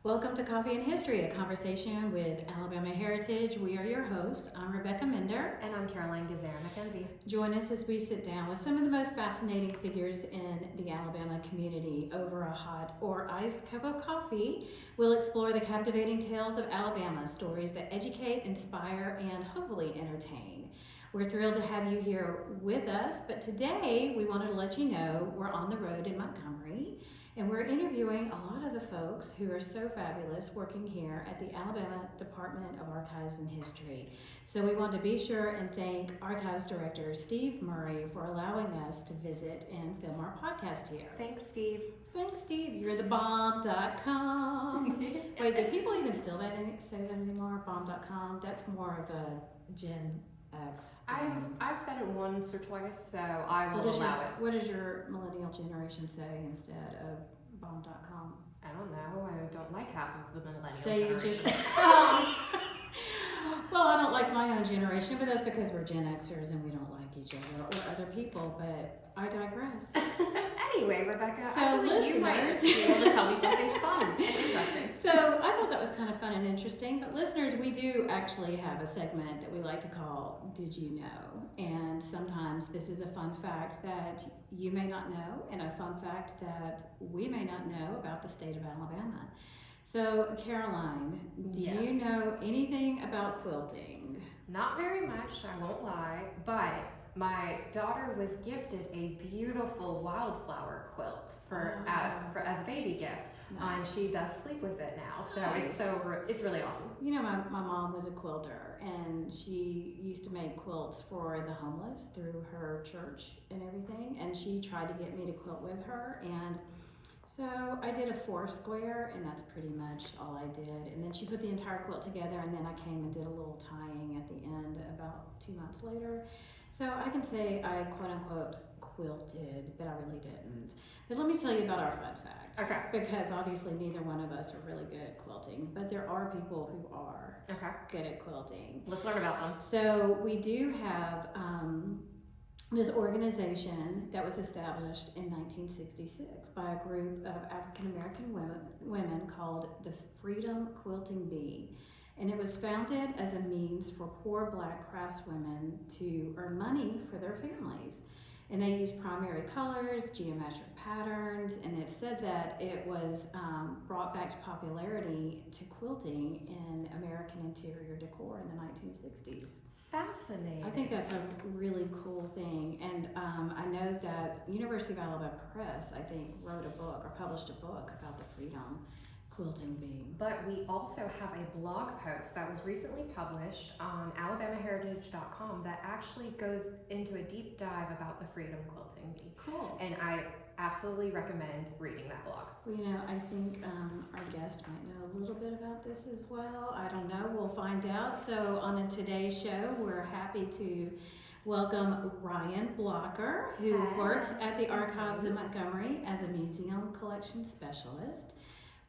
Welcome to Coffee and History, a conversation with Alabama heritage. We are your hosts. I'm Rebecca Minder. And I'm Caroline Gazera-McKenzie. Join us as we sit down with some of the most fascinating figures in the Alabama community. Over a hot or iced cup of coffee, we'll explore the captivating tales of Alabama, stories that educate, inspire, and hopefully entertain. We're thrilled to have you here with us, but today we wanted to let you know we're on the road in Montgomery. And we're interviewing a lot of the folks who are so fabulous working here at the Alabama Department of Archives and History. So we want to be sure and thank Archives Director Steve Murray for allowing us to visit and film our podcast here. Thanks, Steve. Thanks, Steve. You're the bomb.com. Wait, do people even still say that anymore? Bomb.com? That's more of a Gen X. I've said it once or twice, so I will allow it. What does your millennial generation say instead of bomb.com? I don't know. I don't like half of the millennial You generation. just well, I don't like my own generation, but that's because we're Gen Xers and we don't like each other or other people, but I digress. Anyway, Rebecca, So I feel like you might be able to tell me something fun and interesting. So I thought that was kind of fun and interesting, but listeners, we do actually have a segment that we like to call Did You Know? And sometimes this is a fun fact that you may not know and a fun fact that we may not know about the state of Alabama. So Caroline, do you know anything about quilting? Not very much, I won't lie, but my daughter was gifted a beautiful wildflower quilt for as a baby gift. Nice. And she does sleep with it now, so Nice. it's really awesome. You know, my mom was a quilter, and she used to make quilts for the homeless through her church and everything, and she tried to get me to quilt with her, and so I did a 4 square, and that's pretty much all I did. And then she put the entire quilt together, and then I came and did a little tying at the end about 2 months later. So I can say I quote-unquote quilted, but I really didn't. But let me tell you about our fun fact. Okay. Because obviously neither one of us are really good at quilting, but there are people who are good at quilting. Let's learn about them. So we do have this organization that was established in 1966 by a group of African American women called the Freedom Quilting Bee. And it was founded as a means for poor black craftswomen to earn money for their families. And they used primary colors, geometric patterns, and it said that it was brought back to popularity to quilting in American interior decor in the 1960s. Fascinating. I think that's a really cool thing. And I know that University of Alabama Press, I think, wrote a book or published a book about the Freedom Quilting Bee. But we also have a blog post that was recently published on alabamaheritage.com that actually goes into a deep dive about the Freedom Quilting Bee. Cool. And I absolutely recommend reading that blog. Well, you know, I think our guest might know a little bit about this as well. I don't know. We'll find out. So on today's show, we're happy to welcome Ryan Blocker, who works at the Archives in Montgomery as a museum collection specialist.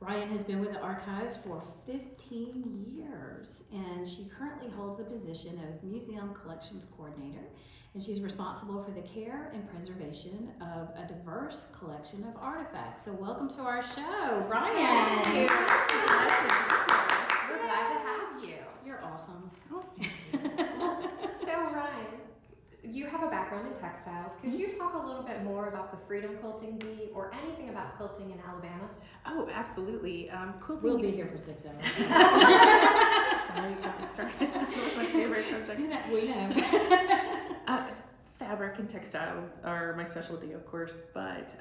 Ryan has been with the Archives for 15 years, and she currently holds the position of Museum Collections Coordinator, and she's responsible for the care and preservation of a diverse collection of artifacts. So welcome to our show, Ryan. Thank you. We're glad to have you. You're awesome. So Ryan, you have a background in textiles. Could you talk a little bit more about the Freedom Quilting Bee or anything about quilting in Alabama? Oh, absolutely. Quilting. We'll be here for 6 hours. Sorry, got me started. That was my favorite subject. We know. Fabric and textiles are my specialty, of course, but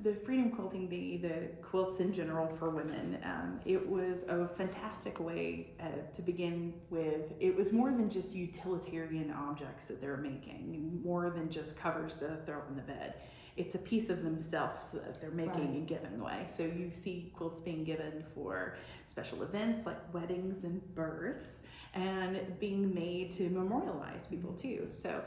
the Freedom Quilting Bee, the quilts in general for women, it was a fantastic way to begin with. It was more than just utilitarian objects that they're making, more than just covers to throw in the bed. It's a piece of themselves that they're making and giving away. So you see quilts being given for special events like weddings and births, and being made to memorialize people too. So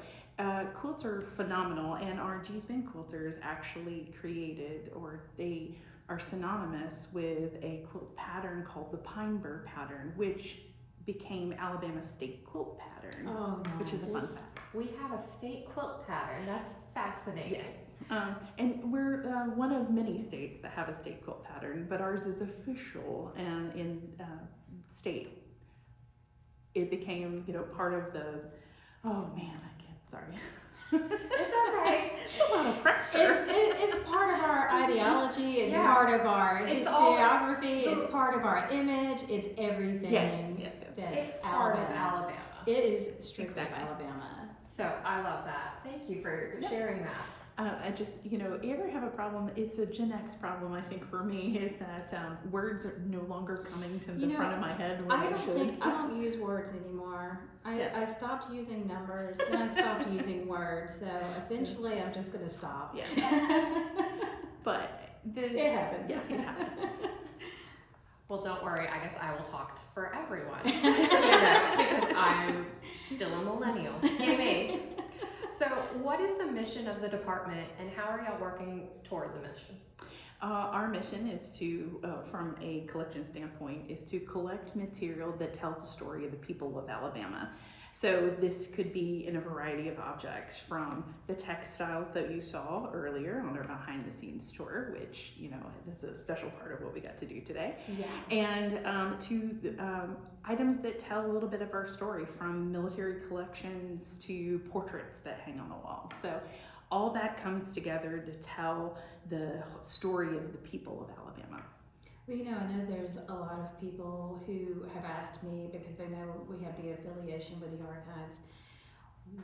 quilts are phenomenal, and our G-Spin quilters actually created, or they are synonymous with a quilt pattern called the Pine Burr pattern, which became Alabama's state quilt pattern, Oh, nice. which is a fun fact. We have a state quilt pattern. That's fascinating. Yes. And we're one of many states that have a state quilt pattern, but ours is official and in state. It became, part of the, oh man, I can't, sorry. It's okay. It's a lot of pressure. It's part of our ideology. It's Yeah. part of our It's historiography. It's part of our image. It's everything. Yes. That's It's part Alabama. of Alabama. It is strictly Exactly. Alabama. So I love that. Thank you for sharing that. I just, you ever have a problem? It's a Gen X problem, I think, for me, is that words are no longer coming to the front of my head when I they should. don't use words anymore. I stopped using numbers, then I stopped using words. So eventually, I'm just gonna stop. Yeah. But It happens. Yeah, it happens. Well, don't worry. I guess I will talk for everyone, because I'm still a millennial. Yay me. So, what is the mission of the department, and how are y'all working toward the mission? Our mission is to, from a collection standpoint, is to collect material that tells the story of the people of Alabama. So this could be in a variety of objects, from the textiles that you saw earlier on our behind the scenes tour, which, is a special part of what we got to do today. Yeah. And to items that tell a little bit of our story, from military collections to portraits that hang on the wall. So all that comes together to tell the story of the people of Alabama. Well, I know there's a lot of people who have asked me, because they know we have the affiliation with the archives,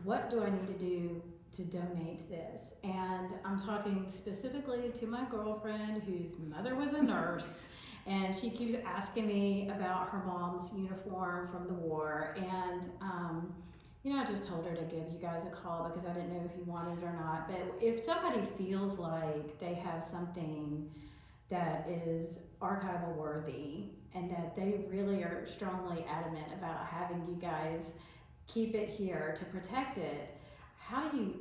what do I need to do to donate this? And I'm talking specifically to my girlfriend whose mother was a nurse, and she keeps asking me about her mom's uniform from the war. And I just told her to give you guys a call because I didn't know if you wanted it or not. But if somebody feels like they have something that is archival worthy and that they really are strongly adamant about having you guys keep it here to protect it,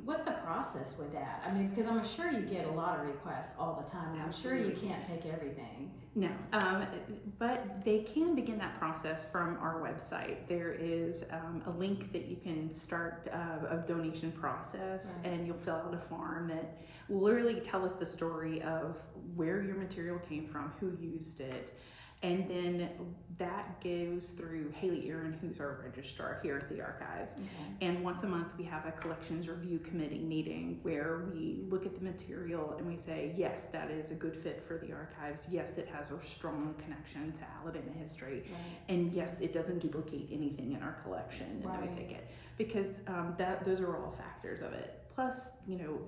what's the process with that? I mean, because I'm sure you get a lot of requests all the time, and I'm sure you can't take everything. No, but they can begin that process from our website. There is a link that you can start a donation process, Right. and you'll fill out a form that will literally tell us the story of where your material came from, who used it, and then that goes through Haley Aaron, who's our registrar here at the archives. Okay. And once a month we have a collections review committee meeting where we look at the material and we say, yes, that is a good fit for the archives. Yes, it has a strong connection to Alabama history. Right. And yes, it doesn't duplicate anything in our collection, and then we Right. take it. Because those are all factors of it. Plus,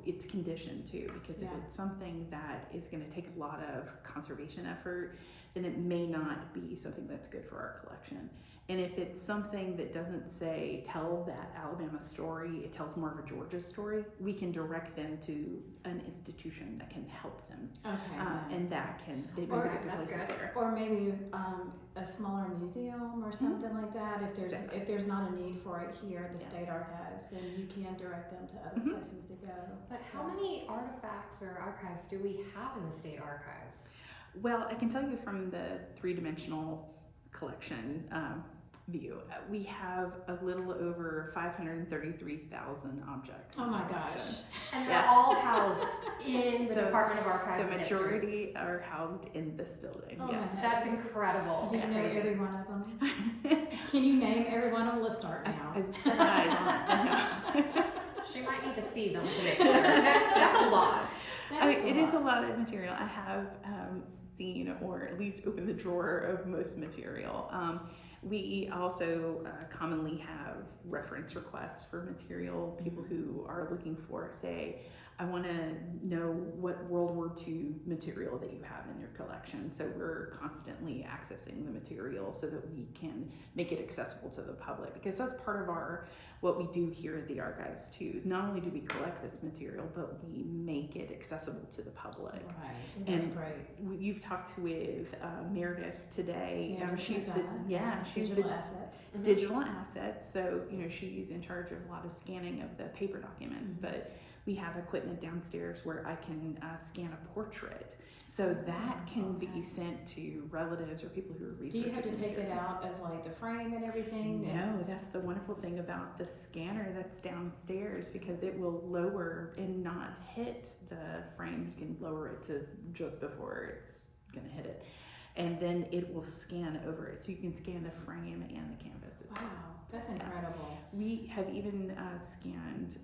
it's condition too, because if Yeah. it's something that is going to take a lot of conservation effort, then it may not be something that's good for our collection. And if it's something that doesn't tell that Alabama story, it tells more of a Georgia story, we can direct them to an institution that can help them. Okay. And that can, they Or- maybe they can that's place it good. there. Or maybe a smaller museum or something like that. Exactly. If there's not a need for it here at the Yeah. state archives, then you can direct them to other Mhm. places to go. But how many artifacts or archives do we have in the state archives? Well, I can tell you from the three-dimensional collection view, we have a little over 533,000 objects. Oh in my our collection. gosh. And they're Yeah. all housed in the Department of Archives The and History. majority are housed in this building. Oh Yes. my That's incredible. Do you know Amazing. every one of them? Can you name every one of them? Let's start now. I've set eyes on it. She might need to see them to make sure. That's a lot. I mean, it is a lot of material. I have seen, or at least opened the drawer of most material. We also commonly have reference requests for material. People who are looking for, say, I want to know what World War II material that you have in your collection. So we're constantly accessing the material so that we can make it accessible to the public, because that's part of what we do here at the archives too. Not only do we collect this material, but we make it accessible to the public. Right. That's And great. You've talked with Meredith today. Yeah, She's the she's digital the assets. Mhm. digital assets. So she's in charge of a lot of scanning of the paper documents. Mm-hmm. But We have equipment downstairs where I can scan a portrait. So that can be sent to relatives or people who are Do researching. you have to take it material. out of like the frame and everything? No, that's the wonderful thing about the scanner that's downstairs, because it will lower and not hit the frame. You can lower it to just before it's gonna hit it. And then it will scan over it. So you can scan the frame and the canvas. Wow, that's incredible. We have even scanned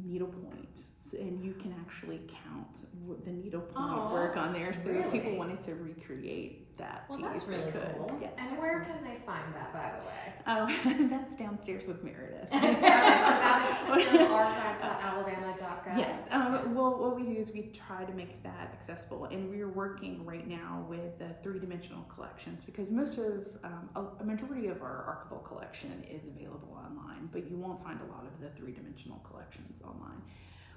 needlepoint, and you can actually count the needlepoint work on there. So if people wanted to recreate that, well, piece, that's really they could. cool. Yeah. And where can they find that, by the way? Oh, that's downstairs with Meredith. Okay, so that is still archives.alabama.gov? Yes. Well, what we do is we try to make that accessible, and we're working right now with the three-dimensional collections, because most of a majority of our archival collection is available online, but you won't find a lot of the three-dimensional collections online.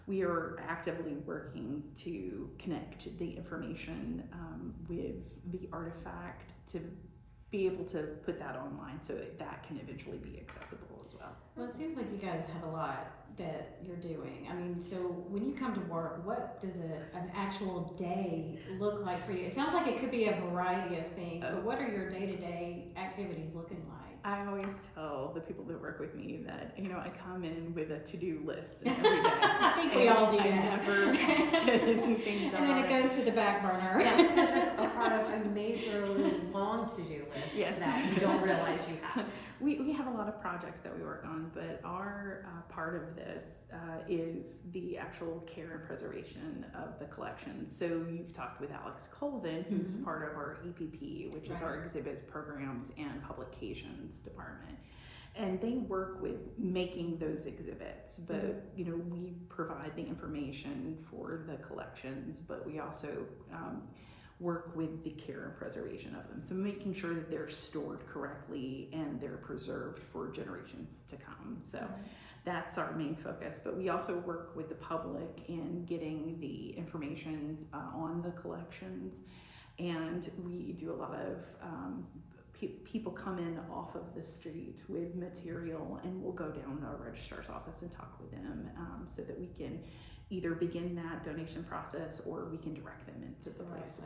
We are actively working to connect the information with the artifact to be able to put that online, so that can eventually be accessible as well. Well, it seems like you guys have a lot that you're doing. I mean, so when you come to work, what does an actual day look like for you? It sounds like it could be a variety of things, but what are your day-to-day activities looking like? I always tell the people that work with me that, I come in with a to-do list every day. I think we all do that. I never get anything done. And then it goes to the back burner. Yes, because it's a part of a majorly long to-do list that you don't realize you have. We have a lot of projects that we work on, but our part of this is the actual care and preservation of the collection. So you've talked with Alex Colvin, who's part of our EPP, which is our exhibits, programs, and publications department. And they work with making those exhibits, but we provide the information for the collections, but we also work with the care and preservation of them. So making sure that they're stored correctly and they're preserved for generations to come. So that's our main focus. But we also work with the public in getting the information on the collections. And we do a lot of people come in off of the street with material, and we'll go down to our registrar's office and talk with them so that we can either begin that donation process or we can direct them into the place.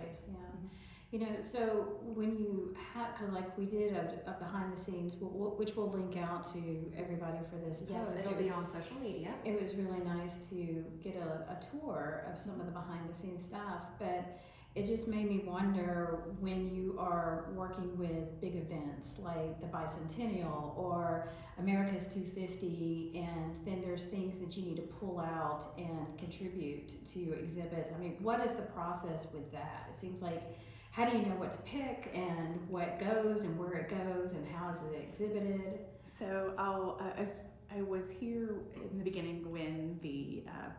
Yeah. So when you have, because like we did a behind the scenes, which we'll link out to everybody for this post. Yes, it'll be on social media. It was really nice to get a tour of some of the behind the scenes stuff, but it just made me wonder, when you are working with big events like the Bicentennial or America's 250, and then there's things that you need to pull out and contribute to exhibits. I mean, what is the process with that? It seems like, how do you know what to pick and what goes and where it goes and how is it exhibited? So I was here in the beginning when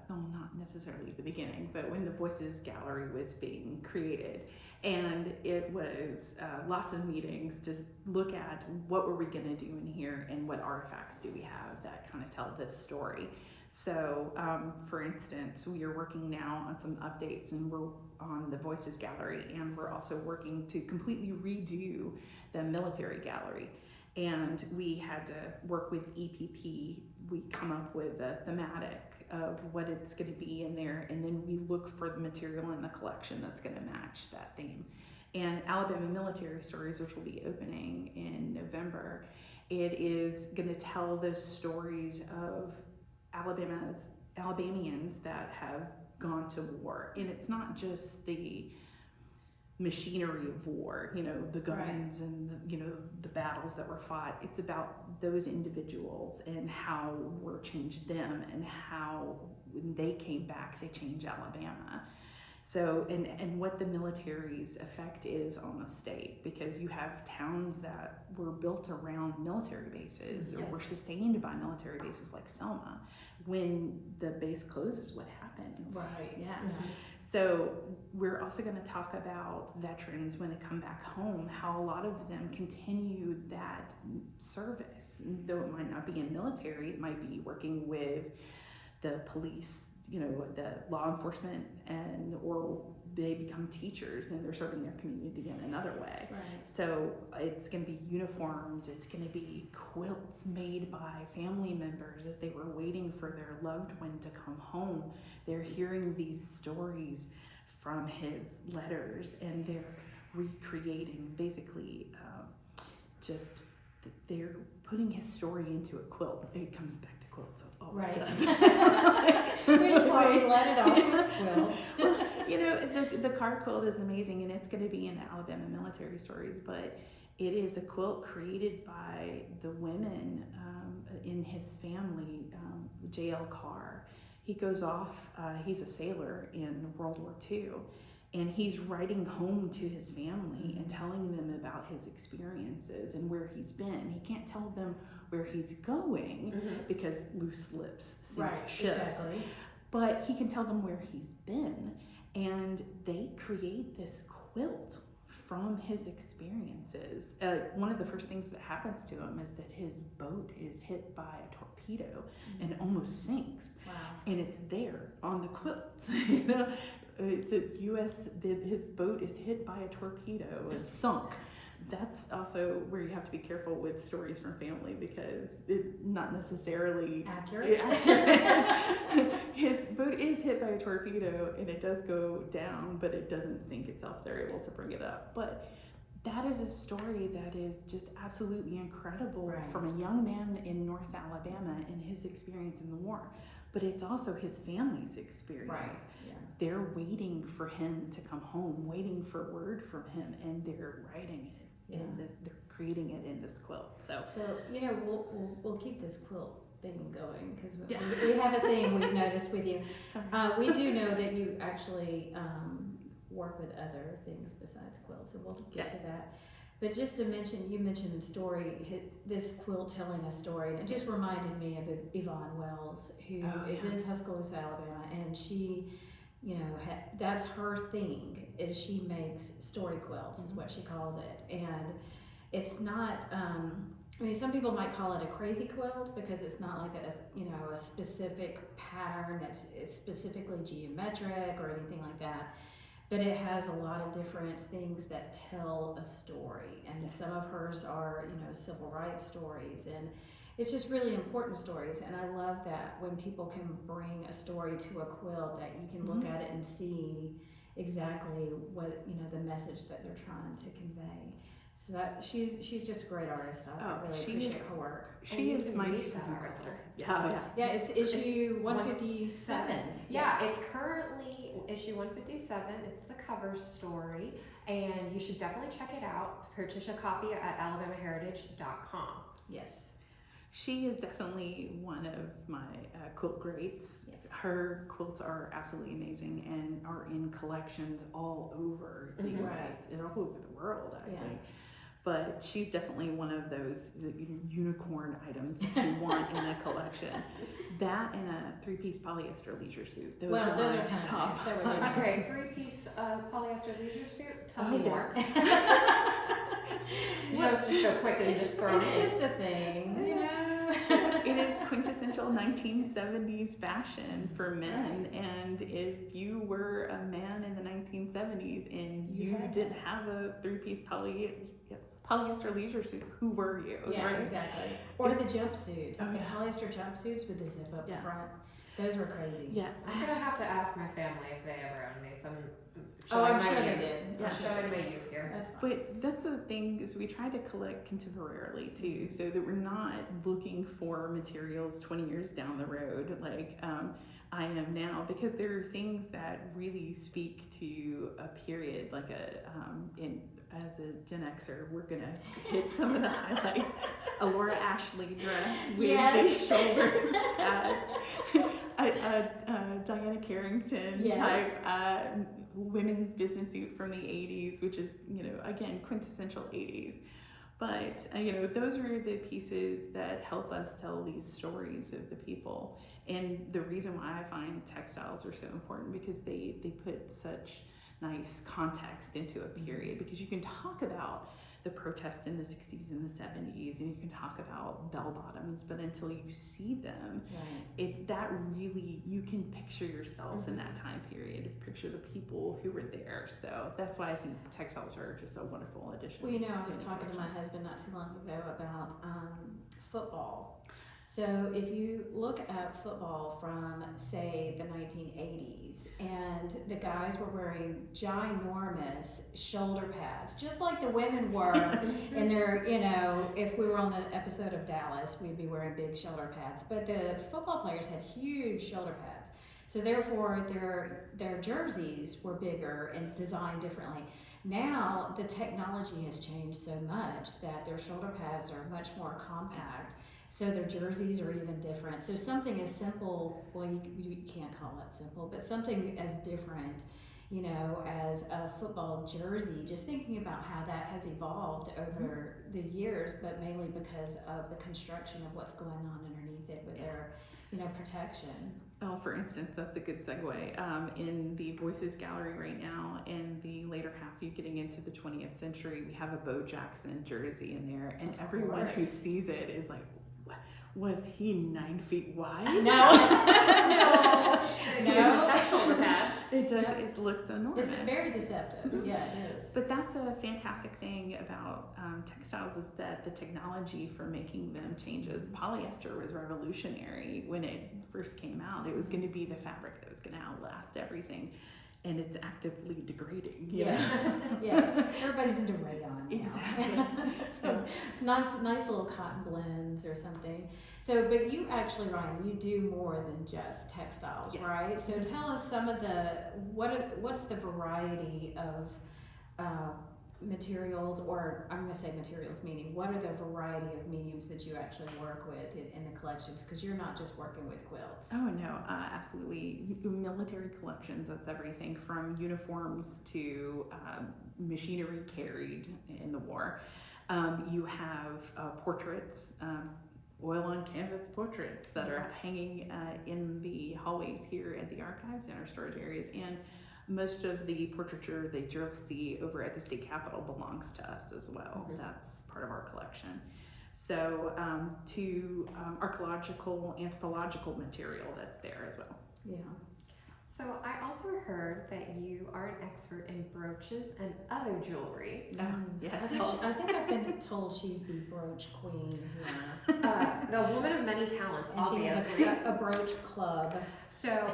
not necessarily the beginning, but when the Voices Gallery was being created. And it was lots of meetings to look at what were we gonna do in here and what artifacts do we have that kind of tell this story. So for instance, we are working now on some updates, and we're on the Voices Gallery, and we're also working to completely redo the military gallery. And we had to work with EPP. We come up with a thematic of what it's going to be in there, and then we look for the material in the collection that's going to match that theme. And Alabama Military Stories, which will be opening in November, it is going to tell those stories of Alabamians that have gone to war. And it's not just the machinery of war, the guns and the battles that were fought. It's about those individuals and how war changed them, and how when they came back, they changed Alabama. So, and what the military's effect is on the state, because you have towns that were built around military bases or were sustained by military bases like Selma. When the base closes, what happens? Right. Yeah. So we're also going to talk about veterans when they come back home, how a lot of them continue that service. Though it might not be in military, it might be working with the police, the law enforcement or they become teachers and they're serving their community in another way. Right. So it's going to be uniforms, it's going to be quilts made by family members as they were waiting for their loved one to come home. They're hearing these stories from his letters and they're recreating basically they're putting his story into a quilt. It comes back to quilts. Right. Does. Which is why we let it off with quilts. The card quilt is amazing, and it's going to be in the Alabama Military Stories, but it is a quilt created by the women in his family. J.L. Carr, he goes off, he's a sailor in World War II, and he's writing home to his family and telling them about his experiences and where he's been. He can't tell them where he's going because loose lips sink ships. Exactly. But he can tell them where he's been, and they create this quilt from his experiences. One of the first things that happens to him is that his boat is hit by a torpedo and almost sinks. Wow. And it's there on the quilt. His boat is hit by a torpedo and sunk. That's also where you have to be careful with stories from family because it's not necessarily accurate. His boat is hit by a torpedo and it does go down, but it doesn't sink itself. They're able to bring it up. But that is a story that is just absolutely incredible from a young man in North Alabama and his experience in the war. But it's also his family's experience. Right. Yeah. They're waiting for him to come home, waiting for word from him, and they're writing it in this. They're creating it in this quilt. So we'll keep this quilt thing going because we have a thing we've noticed with you. We do know that you actually work with other things besides quilts, and we'll get to that. But just to mention, you mentioned this quilt telling a story, and it just reminded me of Yvonne Wells, who is in Tuscaloosa, Alabama, and she, that's her thing, is she makes story quilts, is what she calls it. And it's not, some people might call it a crazy quilt because it's not like a specific pattern that's specifically geometric or anything like that. But it has a lot of different things that tell a story, and some of hers are, civil rights stories, and it's just really important stories. And I love that when people can bring a story to a quilt that you can look at it and see exactly what, the message that they're trying to convey. So that she's just a great artist. I really appreciate her work. She is my director. Yeah, it's issue 157. Yeah, it's currently issue 157. It's the cover story, and you should definitely check it out. Purchase a copy at alabamaheritage.com. Yes. She is definitely one of my quilt greats. Yes. Her quilts are absolutely amazing and are in collections all over the U.S. and all over the world, I think. But she's definitely one of those unicorn items that you want in a collection. That and a 3-piece polyester leisure suit. Those are kind of top. Nice. They're really nice. Okay, 3-piece polyester leisure suit. Tell me more. It's just so quick and just thrown in. It's just a thing, It is quintessential 1970s fashion for men, and if you were a man in the 1970s and you didn't have a 3-piece polyester leisure suit, who were you? Yeah, right? Exactly. Or the jumpsuits, the polyester jumpsuits with the zip up front. Those were crazy. Yeah. I'm gonna have to ask my family if they ever owned these. I'm sure they did. I'm showing my youth here. That's fine. But that's the thing, is we try to collect contemporarily too, so that we're not looking for materials 20 years down the road like I am now, because there are things that really speak to a period, like as a Gen Xer, we're gonna hit some of the highlights. A Laura Ashley dress with a shoulder pads, a Diana Carrington type women's business suit from the 80s, which is, again, quintessential 80s. But, those are the pieces that help us tell these stories of the people. And the reason why I find textiles are so important, because they put such nice context into a period, because you can talk about the protests in the 60s and the 70s, and you can talk about bell bottoms, but until you see them, that really, you can picture yourself in that time period, picture the people who were there. So that's why I think textiles are just a wonderful addition. Well, I was talking to my husband not too long ago about football. So if you look at football from, say, the 1980s, and the guys were wearing ginormous shoulder pads, just like the women were, and they're, if we were on the episode of Dallas, we'd be wearing big shoulder pads, but the football players had huge shoulder pads. So therefore, their jerseys were bigger and designed differently. Now, the technology has changed so much that their shoulder pads are much more compact. So their jerseys are even different. So something as simple, well, you can't call it simple, but something as different, as a football jersey, just thinking about how that has evolved over the years, but mainly because of the construction of what's going on underneath it with their, protection. Well, for instance, that's a good segue. In the Voices Gallery right now, in the later half, you're getting into the 20th century, we have a Bo Jackson jersey in there, and everyone who sees it is like, was he 9 feet wide? No. No. Shoulder pads. It does. Yep. It looks enormous. It's very deceptive. Yeah, it is. But that's a fantastic thing about textiles, is that the technology for making them changes. Polyester was revolutionary when it first came out. It was going to be the fabric that was going to outlast everything. And it's actively degrading. Yes. Yeah. Everybody's into rayon now. Exactly. So nice little cotton blends or something. So, but you actually, Ryan, you do more than just textiles, right? So tell us some of what's the variety of materials, or I'm going to say materials, meaning what are the variety of mediums that you actually work with in the collections? Because you're not just working with quilts. Oh no, absolutely. Military collections, that's everything from uniforms to machinery carried in the war. You have portraits, oil on canvas portraits that are hanging in the hallways here at the archives and our storage areas, and most of the portraiture that you'll see over at the state capitol belongs to us as well. That's part of our collection. So to archaeological, anthropological material that's there as well. Yeah. So I also heard that you are an expert in brooches and other jewelry. Yes. I think I've been told she's the brooch queen here. The woman of many talents, And obviously. she has a brooch club. So,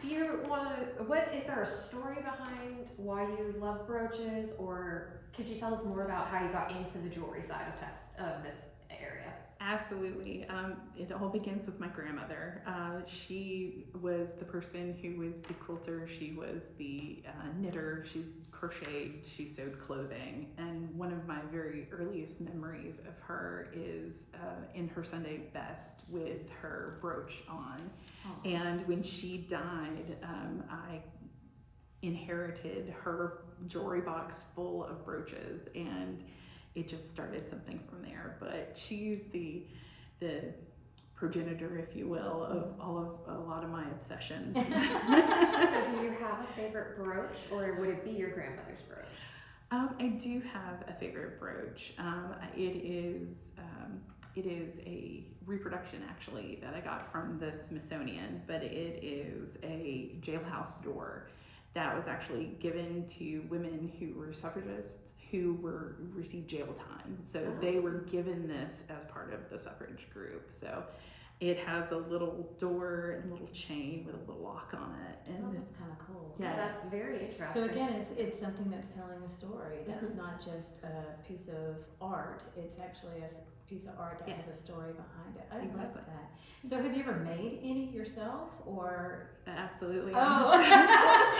do you want to, is there a story behind why you love brooches, or could you tell us more about how you got into the jewelry side of this area? Absolutely. It all begins with my grandmother. She was the person who was the quilter. She was the knitter. She crocheted. She sewed clothing. And one of my very earliest memories of her is in her Sunday best with her brooch on. Oh. And when she died, I inherited her jewelry box full of brooches, and it just started something from there. But she's the progenitor, if you will, of a lot of my obsessions. So do you have a favorite brooch, or would it be your grandmother's brooch? I do have a favorite brooch. It is a reproduction, actually, that I got from the Smithsonian, but it is a jailhouse door that was actually given to women who were suffragists who received jail time. So they were given this as part of the suffrage group. So it has a little door and a little chain with a little lock on it. And that's kind of cool. Yeah, that's very interesting. So again, it's something that's telling a story. That's not just a piece of art. It's actually a piece of art that has a story behind it. I love that. So have you ever made any yourself, or? Absolutely. Oh.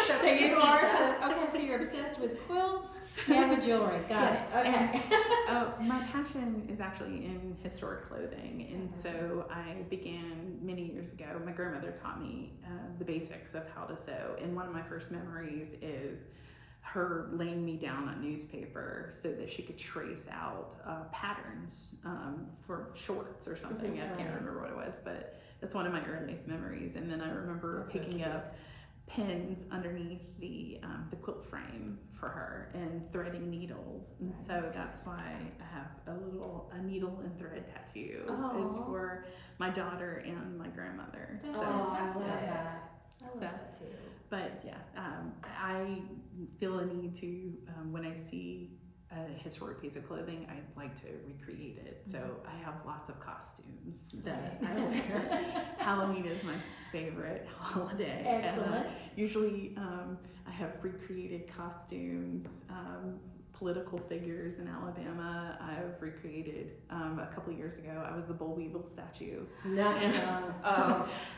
So you okay, so you're obsessed with quilts and with jewelry. Got it. Okay. My passion is actually in historic clothing, and so I began many years ago. My grandmother taught me the basics of how to sew, and one of my first memories is her laying me down on newspaper so that she could trace out patterns for shorts or something. I can't remember what it was, but that's one of my earliest memories. And then I remember picking up pins underneath the quilt frame for her and threading needles, and so that's why I have a needle and thread tattoo. It's for my daughter and my grandmother. That's So, fantastic. I love that. I love So- that too. but yeah, I feel a need to when I see a historic piece of clothing, I like to recreate it. So I have lots of costumes that I wear. Halloween is my favorite holiday. Excellent. Usually I have recreated costumes, political figures in Alabama. I've recreated a couple of years ago, I was the Boll Weevil statue. Nice.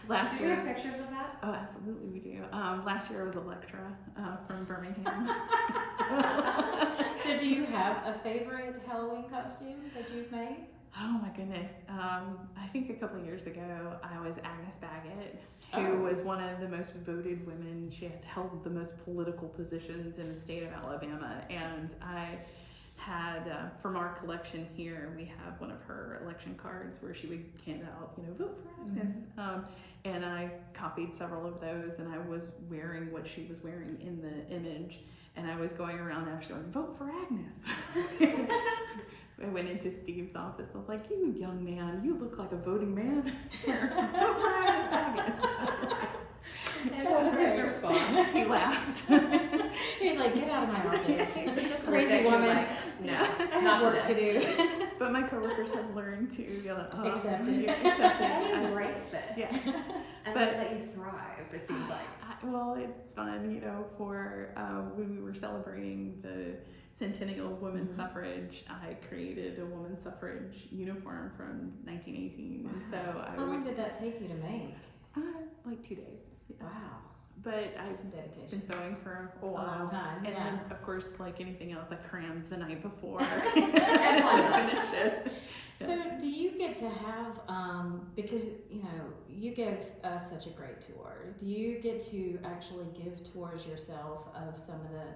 Last Do you have year, pictures of that? oh, absolutely we do. Last year I was Electra from Birmingham. So do you have a favorite Halloween costume that you've made? Oh my goodness. I think a couple of years ago I was Agnes Baggett, who was one of the most voted women. She had held the most political positions in the state of Alabama, and I had from our collection here, we have one of her election cards where she would hand out, vote for Agnes. And I copied several of those, and I was wearing what she was wearing in the image, and I was going around actually going, vote for Agnes. I went into Steve's office. I was like, you young man, you look like a voting man. Here, vote for Agnes Baggett. And what was his response? He laughed. He's like, get out of my office. Is he just Crazy looking woman. like, no, not Work today. to do. But my coworkers have learned to Accept it. Accept And it. embrace it. Yeah. And But- let you thrive, it seems like. Well, it's fun, for when we were celebrating the centennial of women's suffrage, I created a women's suffrage uniform from 1918. And so I How long would, did that take you to make? like 2 days. Yeah. Wow. But I've Some dedication. been sewing for a A while. long time, And yeah. then, of course, like anything else, I crammed the night before. As one does. Finish it. So do you get to have, because, you gave us such a great tour, do you get to actually give tours yourself of some of the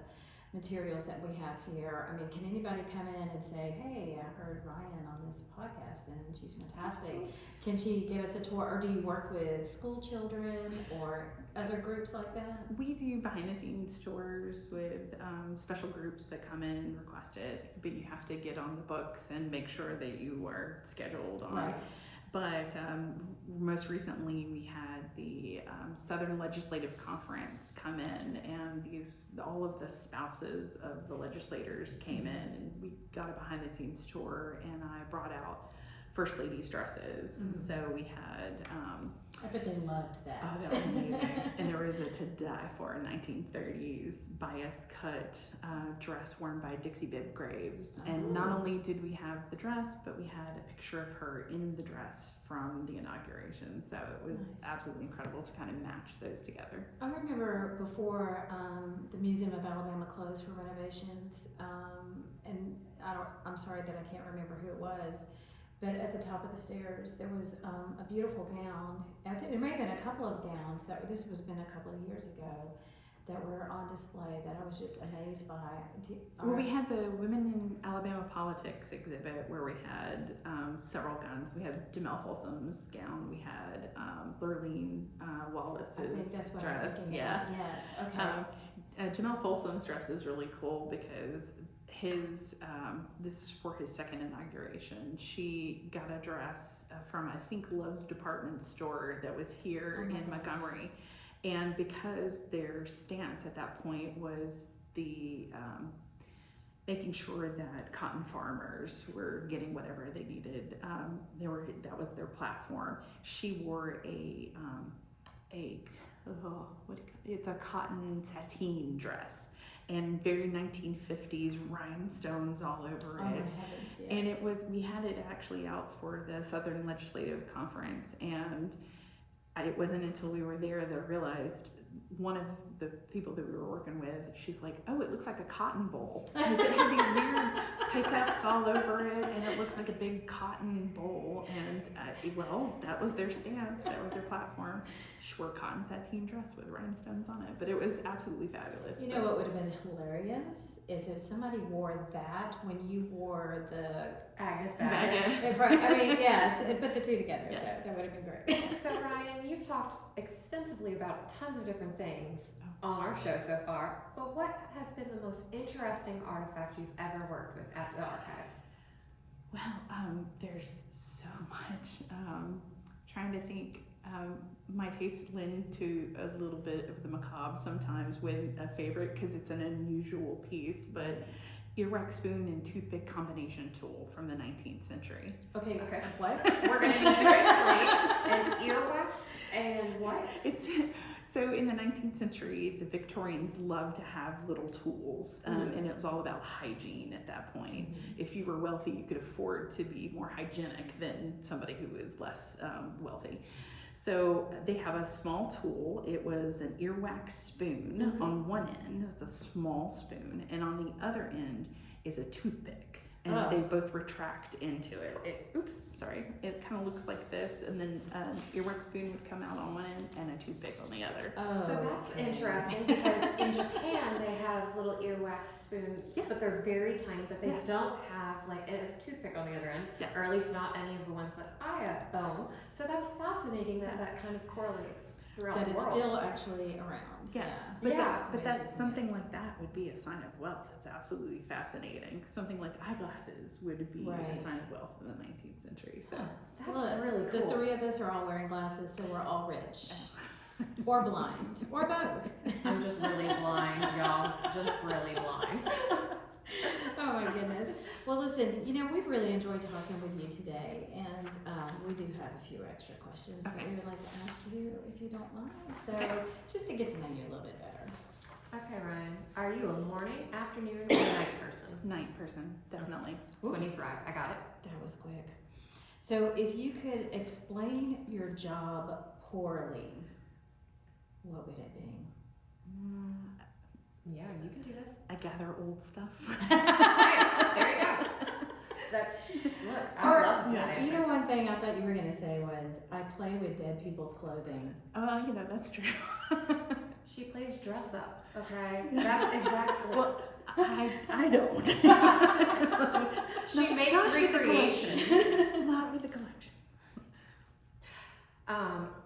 materials that we have here? I mean, can anybody come in and say, hey, I heard Ryan on this podcast and she's fantastic. Can she give us a tour? Or do you work with school children or other groups like that? We do behind the scenes tours with special groups that come in and request it, but you have to get on the books and make sure that you are scheduled on. Right. But most recently we had the Southern Legislative Conference come in, and all of the spouses of the legislators came in, and we got a behind the scenes tour, and I brought out First Lady's dresses. So we had I bet they loved that. oh, that was amazing. And there was a to die for 1930s bias cut dress worn by Dixie Bibb Graves. And not only did we have the dress, but we had a picture of her in the dress from the inauguration. So it was absolutely incredible to kind of match those together. I remember before the Museum of Alabama closed for renovations, and I'm sorry that I can't remember who it was, but at the top of the stairs there was a beautiful gown. There may have been a couple of gowns this was been a couple of years ago that were on display that I was just amazed by. Well, we had the Women in Alabama Politics exhibit where we had several gowns. We had Jamel Folsom's gown. We had Lurleen Wallace's I think that's what dress. I'm thinking Yeah. about. Yes. Okay. Jamel Folsom's dress is really cool because this is for his second inauguration. She got a dress from, I think, Love's department store that was here in Montgomery. And because their stance at that point was the making sure that cotton farmers were getting whatever they needed, that was their platform. She wore it's a cotton sateen dress, and very 1950s rhinestones all over Oh my it. heavens, yes. And we had it actually out for the Southern Legislative Conference, and it wasn't until we were there that I realized one of the people that we were working with, she's like, oh, it looks like a cotton bowl. Because it had these weird hiccups all over it, and it looks like a big cotton bowl. And well, that was their stance. That was their platform. She wore cotton sateen dress with rhinestones on it, but it was absolutely fabulous. You know what would have been hilarious is if somebody wore that when you wore the Agnes bag. I mean, yes, and put the two together. Yeah. So that would have been great. So Ryan, you've talked extensively about tons of different things on our show so far, but what has been the most interesting artifact you've ever worked with at the archives? Well, there's so much. Trying to think. My tastes lend to a little bit of the macabre sometimes with a favorite because it's an unusual piece, but earwax spoon and toothpick combination tool from the 19th century. Okay. Okay. What? We're gonna need you to explain an earwax and what? It's so in the 19th century, the Victorians loved to have little tools, and it was all about hygiene at that point. If you were wealthy, you could afford to be more hygienic than somebody who was less wealthy. So they have a small tool. It was an earwax spoon on one end. It's a small spoon, and on the other end is a toothpick. And they both retract into it. Oops, sorry. It kind of looks like this, and then an earwax spoon would come out on one end and a toothpick on the other. So that's interesting because in Japan they have little earwax spoons, but they're very tiny, but they don't have like a toothpick on the other end, or at least not any of the ones that I own. So that's fascinating that that kind of correlates throughout That the it's world. still actually around. But that's something like that would be a sign of wealth. It's absolutely fascinating. Something like eyeglasses would be a sign of wealth in the 19th century. So That's really cool. The three of us are all wearing glasses, so we're all rich. Or blind. Or both. I'm just really blind, y'all. Just really blind. Oh my goodness. Well, listen, we've really enjoyed talking with you today, and we do have a few extra questions that we would like to ask you, if you don't mind. So, just to get to know you a little bit better. Okay, Ryan. Are you a morning, afternoon, or night person? Night person, definitely. That's when you thrive. I got it. That was quick. So, if you could explain your job poorly, what would it be? Yeah, you can do this. I gather old stuff. Right, there you go. Look, I love that answer. One thing I thought you were going to say was, I play with dead people's clothing. That's true. She plays dress up, okay? That's exactly. Well, I don't. She makes recreations. Not with the collection.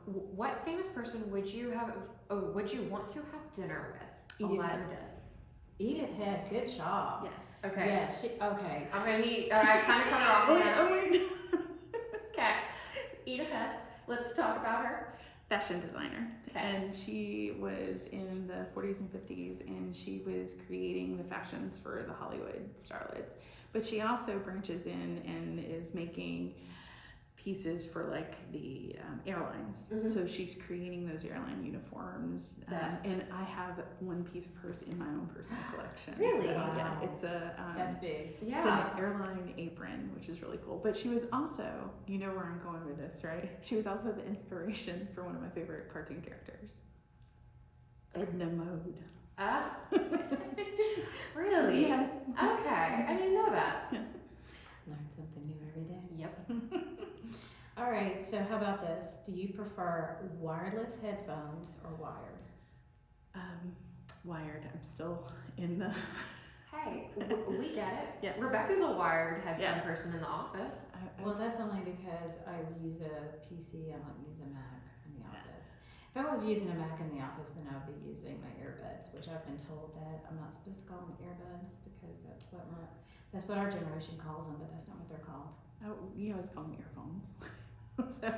What famous person would you want to have dinner with? Edith Alive Head. or dead? Edith Head, good job. Yes. Okay. Yeah, okay. I'm gonna need. All right, kind of cut her off. Wait. Okay. Edith Head. Let's talk about her. Fashion designer. Okay. And she was in the 40s and 50s, and she was creating the fashions for the Hollywood starlets. But she also branches in and is making pieces for like the airlines. So she's creating those airline uniforms. And I have one piece of hers in my own personal collection. Really? So, Wow. yeah, it's a That's big. it's an airline apron, which is really cool. But she was also, you know where I'm going with this, right? She was also the inspiration for one of my favorite cartoon characters, Edna Mode. Really? Yes. Okay, I didn't know that. Learn something new every day. Yep. All right, so how about this? Do you prefer wireless headphones or wired? Wired. I'm still in the. Hey, we get it. Yes. Rebecca's a wired headphone person in the office. Well, that's only because I use a PC, I don't use a Mac in the office. If I was using a Mac in the office, then I would be using my earbuds, which I've been told that I'm not supposed to call them earbuds because that's what our generation calls them, but that's not what they're called. You always call them earphones. So.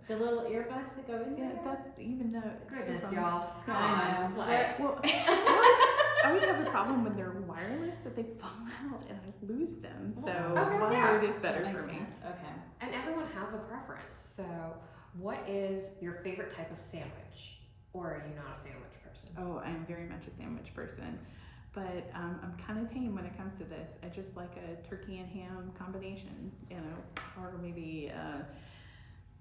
The little earbuds that go in there? Yeah, that's even though. Goodness, earphones. y'all. Come I on. know. Like, Well, I always have a problem when they're wireless that they fall out and I lose them. So Okay, wired is That better makes for me. sense. Okay. and everyone has a preference. So, what is your favorite type of sandwich? Or are you not a sandwich person? Oh, I'm very much a sandwich person. But I'm kind of tame when it comes to this. I just like a turkey and ham combination, or maybe a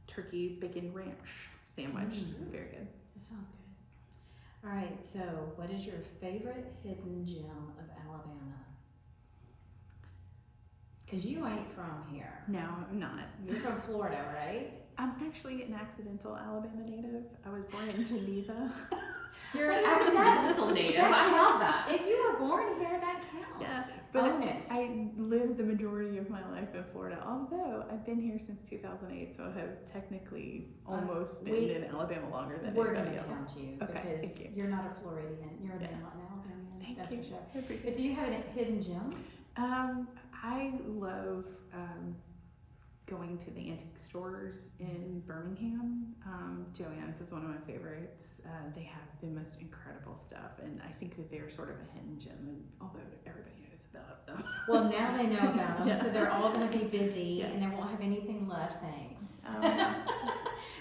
turkey bacon ranch sandwich. Very good. That sounds good. All right, so what is your favorite hidden gem of Alabama? Because you ain't from here. No, I'm not. You're from Florida, right? I'm actually an accidental Alabama native. I was born in Geneva. You're an accidental native. I love that. If you were born here, that counts. Yeah, but Own it. I lived the majority of my life in Florida, although I've been here since 2008, so I have technically almost been in Alabama longer than We're going anybody to else. count you Okay, because thank you. you're not a Floridian. You're an Alabamian. Thank That's you. for sure. I appreciate But do you have a hidden gem? I love going to the antique stores in Birmingham. Joann's is one of my favorites. They have the most incredible stuff, and I think that they're sort of a hidden gem, and although everybody knows about them. Well, now they know about them, Yeah. so they're all going to be busy, Yeah. and they won't have anything left, thanks. Um,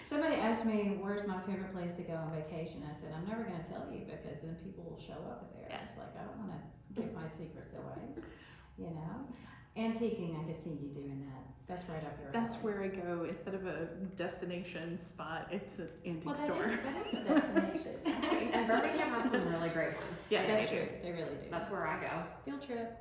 Somebody asked me, where's my favorite place to go on vacation? I said, I'm never going to tell you because then people will show up there. Yeah. It's like, I don't want to give my secrets away, you know? Antiquing, I could see you doing that. That's right up your That's alley. where I go. Instead of a destination spot, it's an antique Well, store. that is a destination. And Birmingham has some really great ones. Yeah, That's they true. do. They really do. That's where I go. Field trip.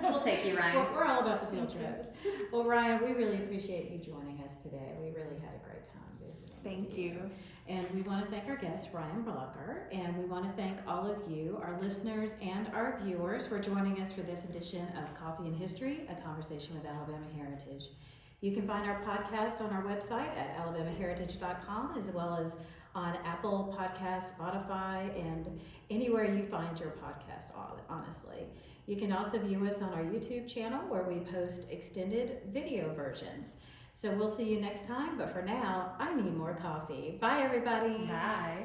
We'll take you, Ryan. We're all about the field trips. Well, Ryan, we really appreciate you joining us today. We really had a great time visiting. Thank with you. And we want to thank our guest, Ryan Blocker, and we want to thank all of you, our listeners and our viewers, for joining us for this edition of Coffee and History, a conversation with Alabama Heritage. You can find our podcast on our website at alabamaheritage.com, as well as on Apple Podcasts, Spotify, and anywhere you find your podcast, honestly. You can also view us on our YouTube channel, where we post extended video versions. So we'll see you next time, but for now, I need more coffee. Bye, everybody. Bye.